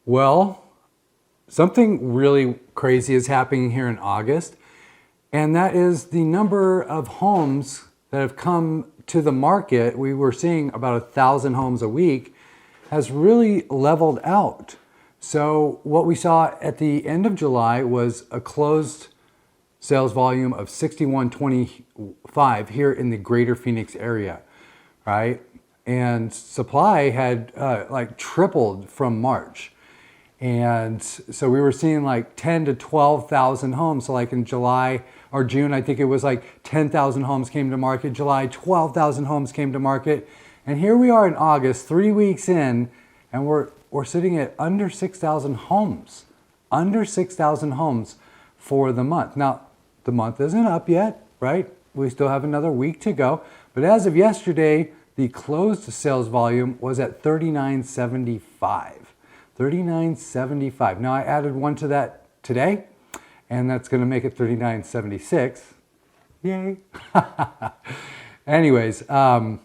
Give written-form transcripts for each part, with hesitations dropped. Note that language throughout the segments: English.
Well, something really crazy is happening here in August, and that is the number of homes that have come to the market. We were seeing about 1,000 homes a week, has really leveled out. So what we saw at the end of July was a closed sales volume of 6125 here in the greater Phoenix area, right? And supply had like tripled from March. And so we were seeing like 10 to 12,000 homes. So like in July or June, I think it was like 10,000 homes came to market. July, 12,000 homes came to market. And here we are in August, 3 weeks in, and we're sitting at under 6,000 homes. Under 6,000 homes for the month. Now, the month isn't up yet, right? We still have another week to go. But as of yesterday, the closed sales volume was at 3975. 3975. Now I added one to that today, and that's going to make it 3976. Yay. Anyways, so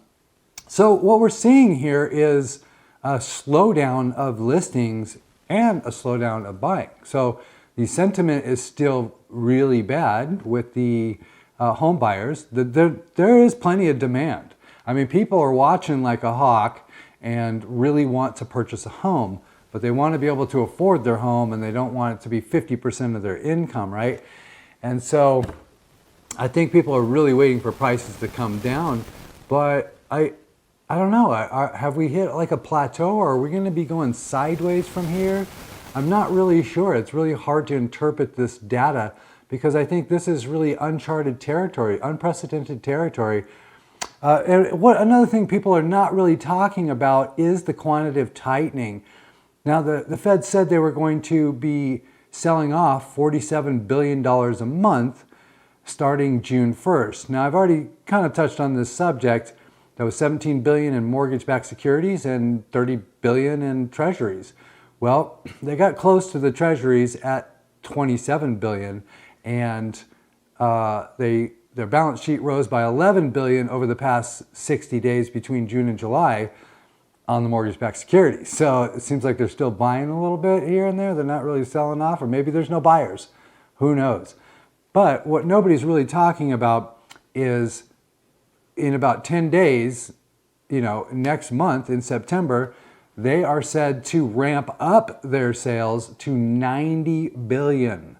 what we're seeing here is a slowdown of listings and a slowdown of buying. So the sentiment is still really bad with the home buyers. There is plenty of demand. I mean, people are watching like a hawk and really want to purchase a home, but they want to be able to afford their home and they don't want it to be 50% of their income, right? And so I think people are really waiting for prices to come down, but I don't know. Have we hit like a plateau, or are we going to be going sideways from here? I'm not really sure. It's really hard to interpret this data because I think this is really uncharted territory, unprecedented territory. And another thing people are not really talking about is the quantitative tightening. Now, the Fed said they were going to be selling off $47 billion a month starting June 1st. Now, I've already kind of touched on this subject. That was $17 billion in mortgage-backed securities and $30 billion in treasuries. Well, they got close to the treasuries at $27 billion, and their balance sheet rose by $11 billion over the past 60 days between June and July on the mortgage-backed securities. So it seems like they're still buying a little bit here and there. They're not really selling off, or maybe there's no buyers. Who knows? But what nobody's really talking about is in about 10 days, next month in September, they are said to ramp up their sales to 90 billion.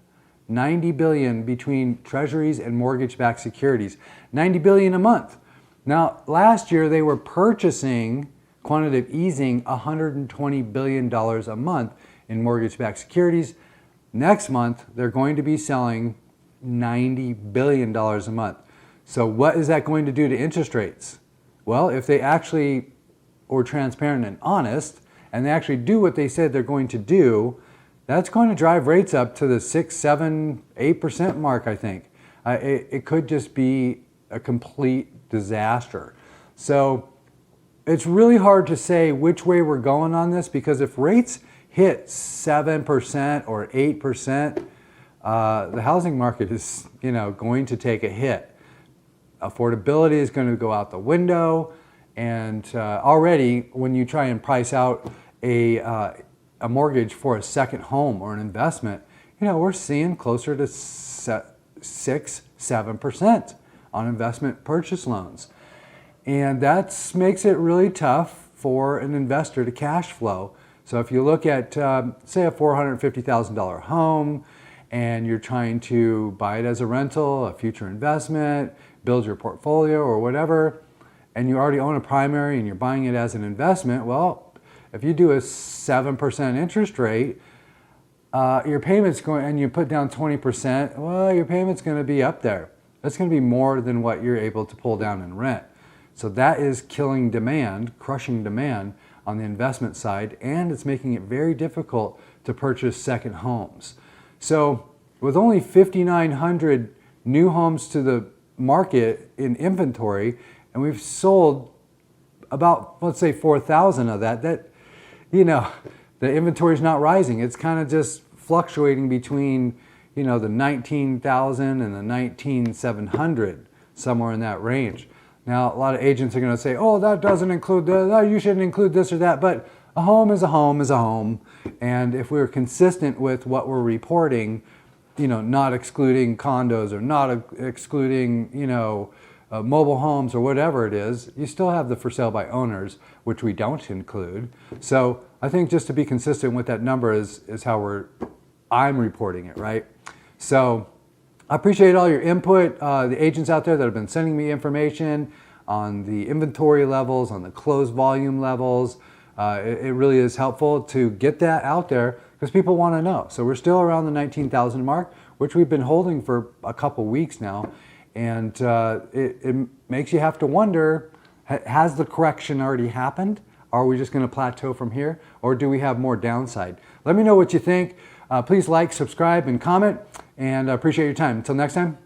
90 billion between treasuries and mortgage-backed securities. 90 billion a month. Now, last year they were purchasing quantitative easing $120 billion a month in mortgage-backed securities. Next month, they're going to be selling $90 billion a month. So what is that going to do to interest rates? Well, if they actually were transparent and honest, and they actually do what they said they're going to do, that's going to drive rates up to the 6, 7, 8% mark, I think. It could just be a complete disaster. So it's really hard to say which way we're going on this, because if rates hit 7% or 8%, the housing market is, going to take a hit. Affordability is going to go out the window, and already when you try and price out a mortgage for a second home or an investment, we're seeing closer to 6, 7% on investment purchase loans. And that makes it really tough for an investor to cash flow. So if you look at, say, a $450,000 home, and you're trying to buy it as a rental, a future investment, build your portfolio or whatever, and you already own a primary and you're buying it as an investment, well, if you do a 7% interest rate, your payment's going, and you put down 20%, well, your payment's going to be up there. That's going to be more than what you're able to pull down in rent. So that is killing demand, crushing demand on the investment side, and it's making it very difficult to purchase second homes. So with only 5,900 new homes to the market in inventory, and we've sold about, let's say, 4,000 of that, the inventory is not rising. It's kind of just fluctuating between, the 19,000 and the 19,700, somewhere in that range. Now, a lot of agents are going to say, oh, that doesn't include you shouldn't include this or that. But a home is a home is a home. And if we're consistent with what we're reporting, not excluding condos or not excluding, mobile homes or whatever it is, you still have the for sale by owners, which we don't include. So I think just to be consistent with that number is how I'm reporting it, right? So I appreciate all your input. The agents out there that have been sending me information on the inventory levels, on the closed volume levels. It really is helpful to get that out there because people want to know. So we're still around the 19,000 mark, which we've been holding for a couple weeks now. And it makes you have to wonder, has the correction already happened? Are we just going to plateau from here? Or do we have more downside? Let me know what you think. Please like, subscribe, and comment. And I appreciate your time. Until next time.